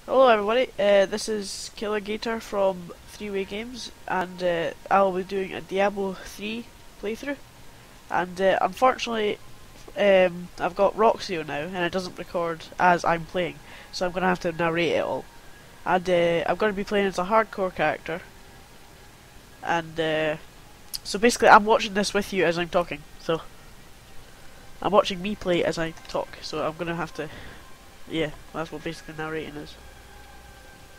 Hello everybody, this is Killer Gator from 3-Way Games, and I'll be doing a Diablo 3 playthrough. And unfortunately, I've got Roxio now, and it doesn't record as I'm playing, so I'm going to have to narrate it all. And I'm going to be playing as a hardcore character, and so basically I'm watching this with you as I'm talking, so I'm watching me play as I talk, so I'm going to have to, yeah, that's what basically narrating is.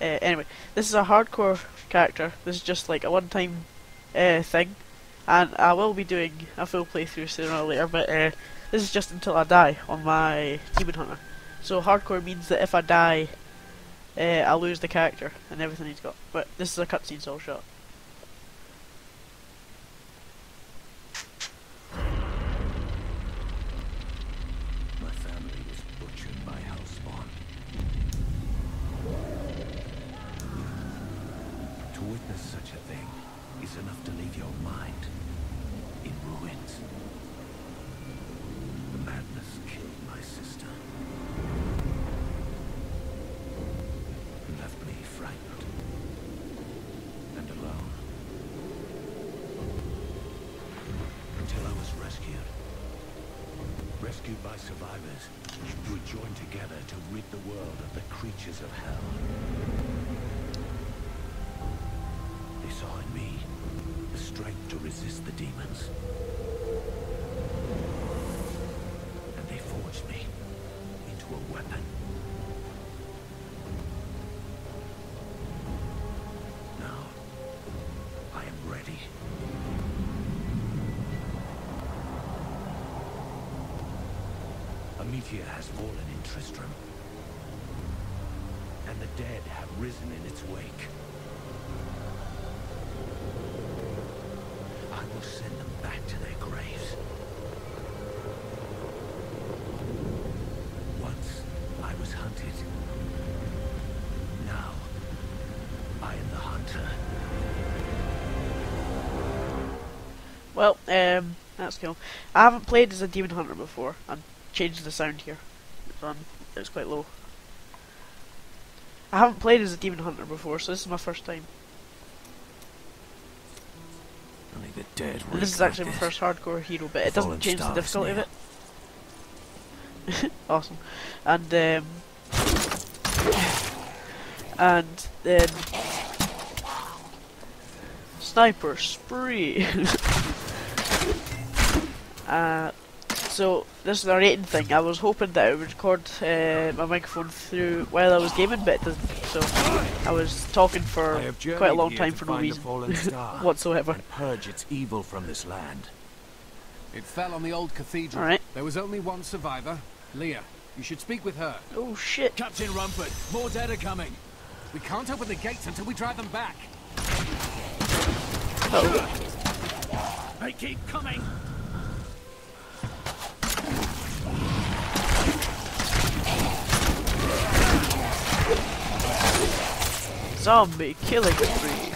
Anyway, this is a hardcore character. This is just like a one-time thing, and I will be doing a full playthrough sooner or later, but this is just until I die on my Demon Hunter. So hardcore means that if I die, I lose the character and everything he's got. But this is a cutscene, so I'll shut. My family was butchered by hellspawn. To witness such a thing is enough to leave your mind in ruins. The madness killed my sister and left me frightened and alone until I was rescued. Rescued by survivors who had joined together to rid the world of the creatures of hell. They saw in me the strength to resist the demons. And they forged me into a weapon. Now, I am ready. A meteor has fallen in Tristram, and the dead have risen in its wake. I will send them back to their graves. Once I was hunted. Now I am the hunter. Well, that's cool. I haven't played as a Demon Hunter before. I'm changing the sound here. It's quite low. I haven't played as a Demon Hunter before, so this is my first time. Only the dead. And this is actually my first hardcore hero, but it doesn't change the difficulty of it. Awesome. And then sniper spree. So this is a rating thing. I was hoping that it would record my microphone through while I was gaming, but it doesn't. So I was talking for quite a long time for no reason whatsoever. And purge its evil from this land. It fell on the old cathedral. Alright. There was only one survivor, Leah. You should speak with her. Oh shit. Captain Rumford, more dead are coming. We can't open the gates until we drive them back. Oh. They keep coming. Zombie killing spree.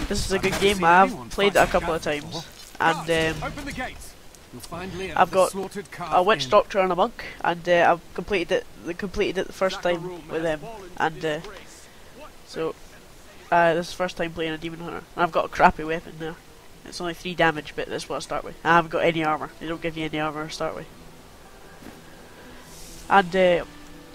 This is a good game. I've played it a couple of times, and Open the gates. You'll find Leah I've got slaughtered calf a witch in. doctor and a monk, and I've completed it the first time with them, and so this is the first time playing a Demon Hunter. And I've got a crappy weapon now. It's only 3 damage, but that's what I start with. I haven't got any armor. They don't give you any armor to start with. And you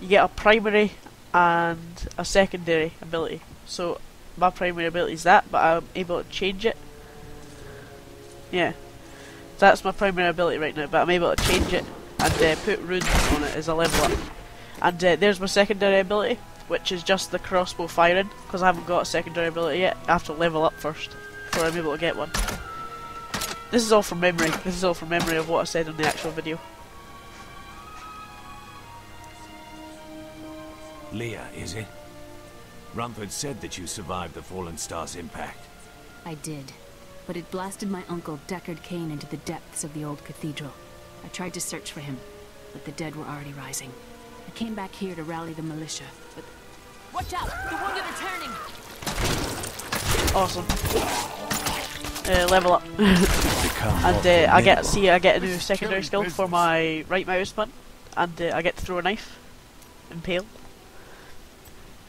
get a primary and a secondary ability. So my primary ability is that, but I'm able to change it. Yeah, that's my primary ability right now, but I'm able to change it and put runes on it as a level up. And there's my secondary ability, which is just the crossbow firing, because I haven't got a secondary ability yet. I have to level up first before I'm able to get one. This is all from memory. This is all from memory of what I said in the actual video. Leah, is it? Rumford said that you survived the Fallen Star's impact. I did, but it blasted my uncle Deckard Cain into the depths of the old cathedral. I tried to search for him, but the dead were already rising. I came back here to rally the militia, but... Watch out! The wounded are turning! Awesome. Level up. And I get a new secondary skill for my right mouse button, and I get to throw a knife. impale.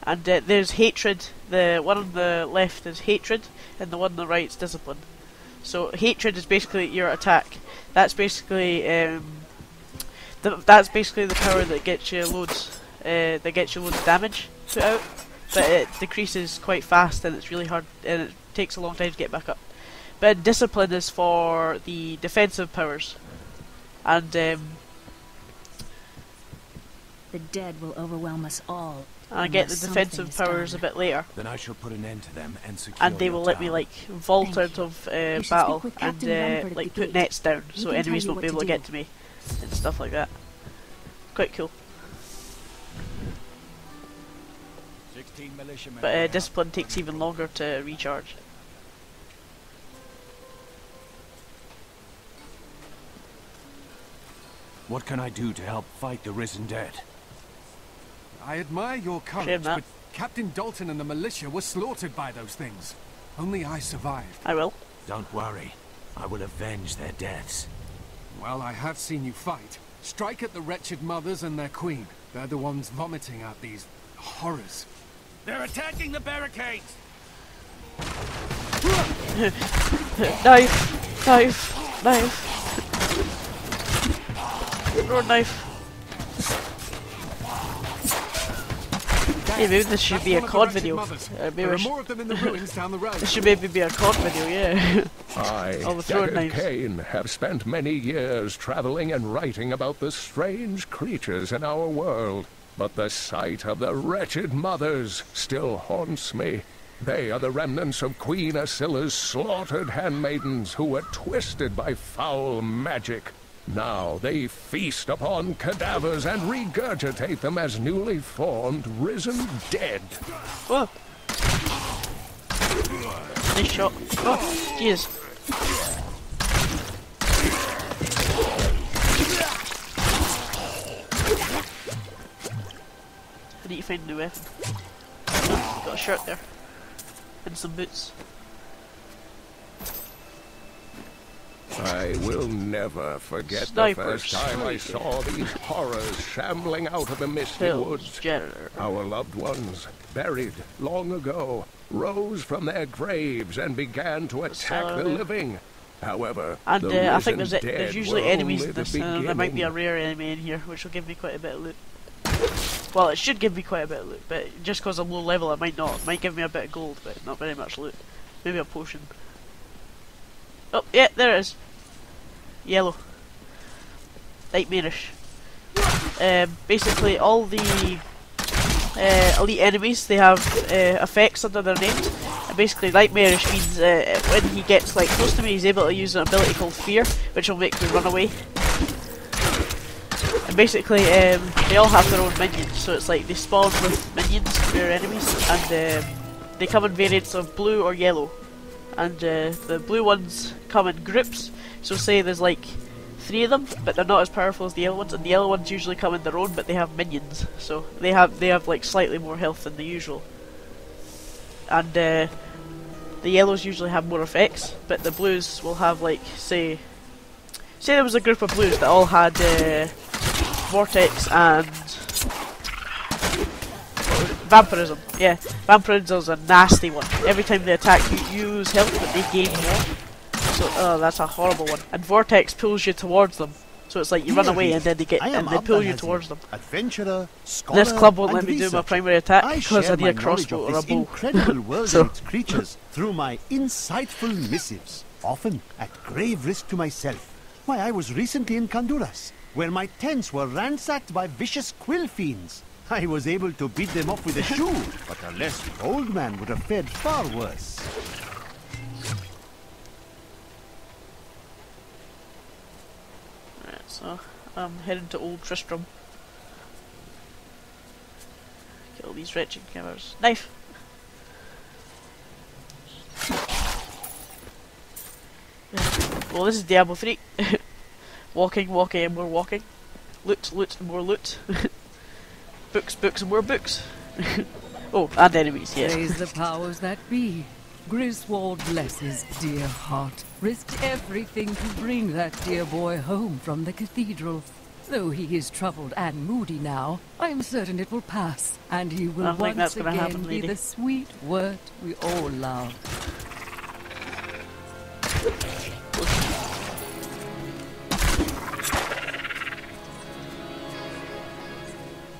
And there's hatred. The one on the left is hatred, and the one on the right is discipline. So hatred is basically your attack. That's basically that's basically the power that gets you loads of damage put out, but it decreases quite fast and it's really hard and it takes a long time to get back up. But discipline is for the defensive powers, and the dead will overwhelm us all. I get the defensive powers a bit later. Then I shall put an end to them and secure And they will let me town. like vault out of battle speak with and Captain Rumford at like the put gate. nets down He so can enemies tell you won't be what able to to get do. to me and stuff like that. Quite cool. 16 militiamen. But discipline takes even longer to recharge. What can I do to help fight the risen dead? I admire your Shame courage, that. but Captain Dalton and the militia were slaughtered by those things. Only I survived. I will. Don't worry. I will avenge their deaths. Well, I have seen you fight. Strike at the wretched mothers and their queen. They're the ones vomiting out these horrors. They're attacking the barricades! Knife! Knife! Knife! Throw a knife. Hey, maybe this should be a That's COD one of the video. wretched mothers. Maybe There I are should- more of them in the ruins down the road. This should maybe be a COD video, yeah. I, All the throwing Deckard knives. Cain, have spent many years traveling and writing about the strange creatures in our world. But the sight of the wretched mothers still haunts me. They are the remnants of Queen Asilla's slaughtered handmaidens who were twisted by foul magic. Now they feast upon cadavers and regurgitate them as newly formed, risen dead. Whoa! Nice shot. Oh, jeez. I need to find a new weapon. Got a shirt there. And some boots. I will never forget Snipers. the first time I saw these horrors shambling out of the misty Hills, woods. janitor. Our loved ones, buried long ago, rose from their graves and began to attack the there. living. However, And the I think risen there's dead usually were enemies only in the this, and there might be a beginning. rare enemy in here, which will give me quite a bit of loot. Well, it should give me quite a bit of loot, but just because I'm low level it might not. It might give me a bit of gold, but not very much loot. Maybe a potion. Oh, yeah, there it is. Yellow. Nightmarish. Basically all the elite enemies, they have effects under their names. And basically Nightmarish means when he gets like close to me he's able to use an ability called Fear, which will make me run away. And basically they all have their own minions, so it's like they spawn with minions, their enemies, and they come in variants of blue or yellow. And the blue ones come in groups, so say there's like 3 of them, but they're not as powerful as the yellow ones, and the yellow ones usually come in their own, but they have minions, so they have like slightly more health than the usual. And the yellows usually have more effects, but the blues will have like, say there was a group of blues that all had Vortex and Vampirism. Yeah, Vampirism's a nasty one. Every time they attack you lose health, but they gain more. So, oh, that's a horrible one. And Vortex pulls you towards them. So it's like you run away and then they pull you towards them. Adventurer, scholar, This club won't and let me do my researcher. primary attack I because I share need my a crossbow knowledge or a of this bow. incredible world So- and its creatures through my insightful missives, often at grave risk to myself. Why, I was recently in Honduras, where my tents were ransacked by vicious quill fiends. I was able to beat them off with a shoe, but a less bold man would have fared far worse. Right, so I'm heading to Old Tristram. Kill these wretched killers. Knife! Well, this is Diablo 3. Walking, walking, and more walking. Loot, loot, and more loot. Books, books, and more books. Oh, and enemies, yes. Praise the powers that be. Griswold bless his dear heart. Risked everything to bring that dear boy home from the cathedral. Though he is troubled and moody now, I am certain it will pass, and he will I think that's once gonna again happen, be lady. the sweet wort we all love.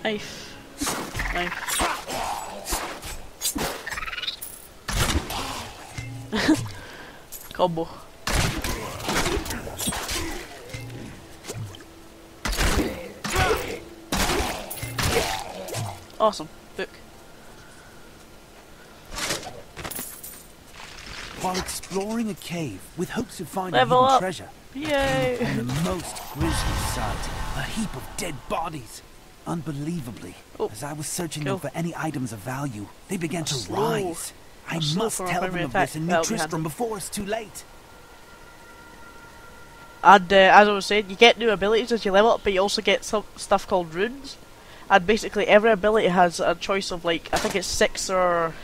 Knife. Knife. Combo. Awesome. Book. While exploring a cave with hopes of finding Level hidden up. treasure, Yay! and the most grisly sight, a heap of dead bodies. Unbelievably, Oh, as I was searching cool. them for any items of value, they began to slow. rise. I Slow must for a tell them primary of attack. this in New That'll be Tristram handy. before it's too late. And as I was saying, you get new abilities as you level up, but you also get some stuff called runes. And basically every ability has a choice of like, I think it's 6 or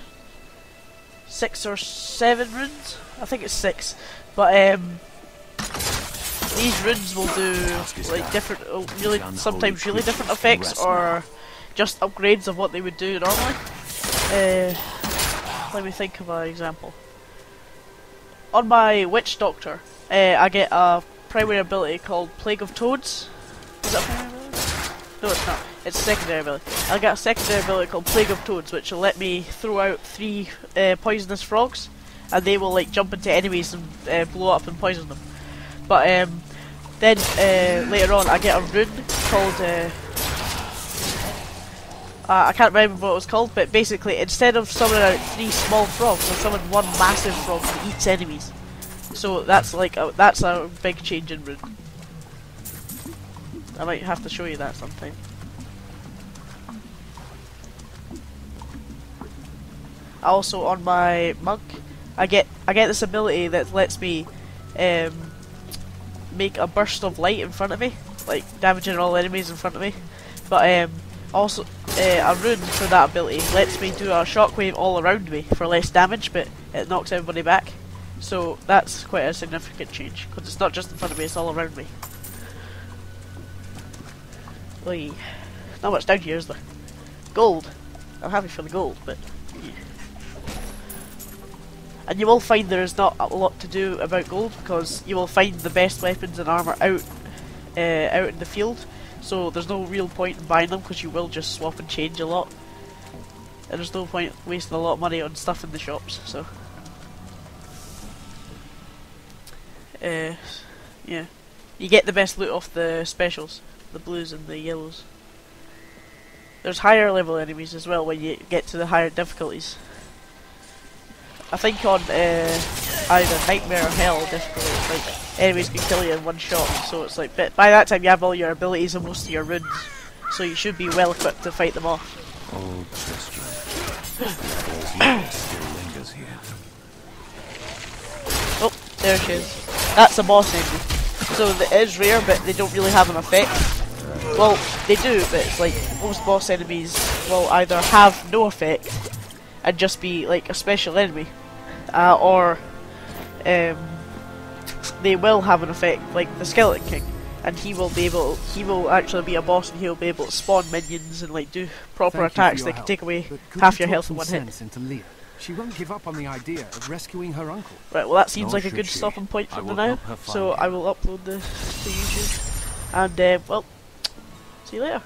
7 runes. I think it's 6. But these runes will do like different, really sometimes really different effects, or just upgrades of what they would do normally. Let me think of an example. On my Witch Doctor, I get a primary ability called Plague of Toads. Is that a primary ability? No, it's not. It's a secondary ability. I get a secondary ability called Plague of Toads, which will let me throw out 3 poisonous frogs, and they will like jump into enemies and blow up and poison them. But then later on, I get a rune called. I can't remember what it was called, but basically, instead of summoning out 3 small frogs, I summon 1 massive frog that eats enemies. So that's like that's a big change in rune. I might have to show you that sometime. Also on my monk, I get this ability that lets me make a burst of light in front of me, like damaging all enemies in front of me. But also a rune for that ability lets me do a shockwave all around me for less damage, but it knocks everybody back. So that's quite a significant change, because it's not just in front of me, it's all around me. Oy. Not much down here, is there? Gold. I'm happy for the gold, but yeah. And you will find there is not a lot to do about gold, because you will find the best weapons and armour out in the field. So there's no real point in buying them, because you will just swap and change a lot. And there's no point wasting a lot of money on stuff in the shops, so. Yeah. You get the best loot off the specials. The blues and the yellows. There's higher level enemies as well when you get to the higher difficulties. I think on either Nightmare or Hell difficulty, it's like enemies can kill you in one shot, so it's like, but by that time you have all your abilities and most of your runes, so you should be well equipped to fight them off. Old Tristram. Still lingers here. Oh, there she is. That's a boss enemy. So it is rare, but they don't really have an effect. Well, they do, but it's like most boss enemies will either have no effect and just be like a special enemy, or they will have an effect, like the Skeleton King, and he will actually be a boss, and he'll be able to spawn minions and like do proper attacks that can take away half your health in one hit. Into Leah? She won't give up on the idea of rescuing her uncle. Right, well that seems Nor like a should good she. stopping point I for will now, help her find so you. I will upload this to YouTube, and well, see you later.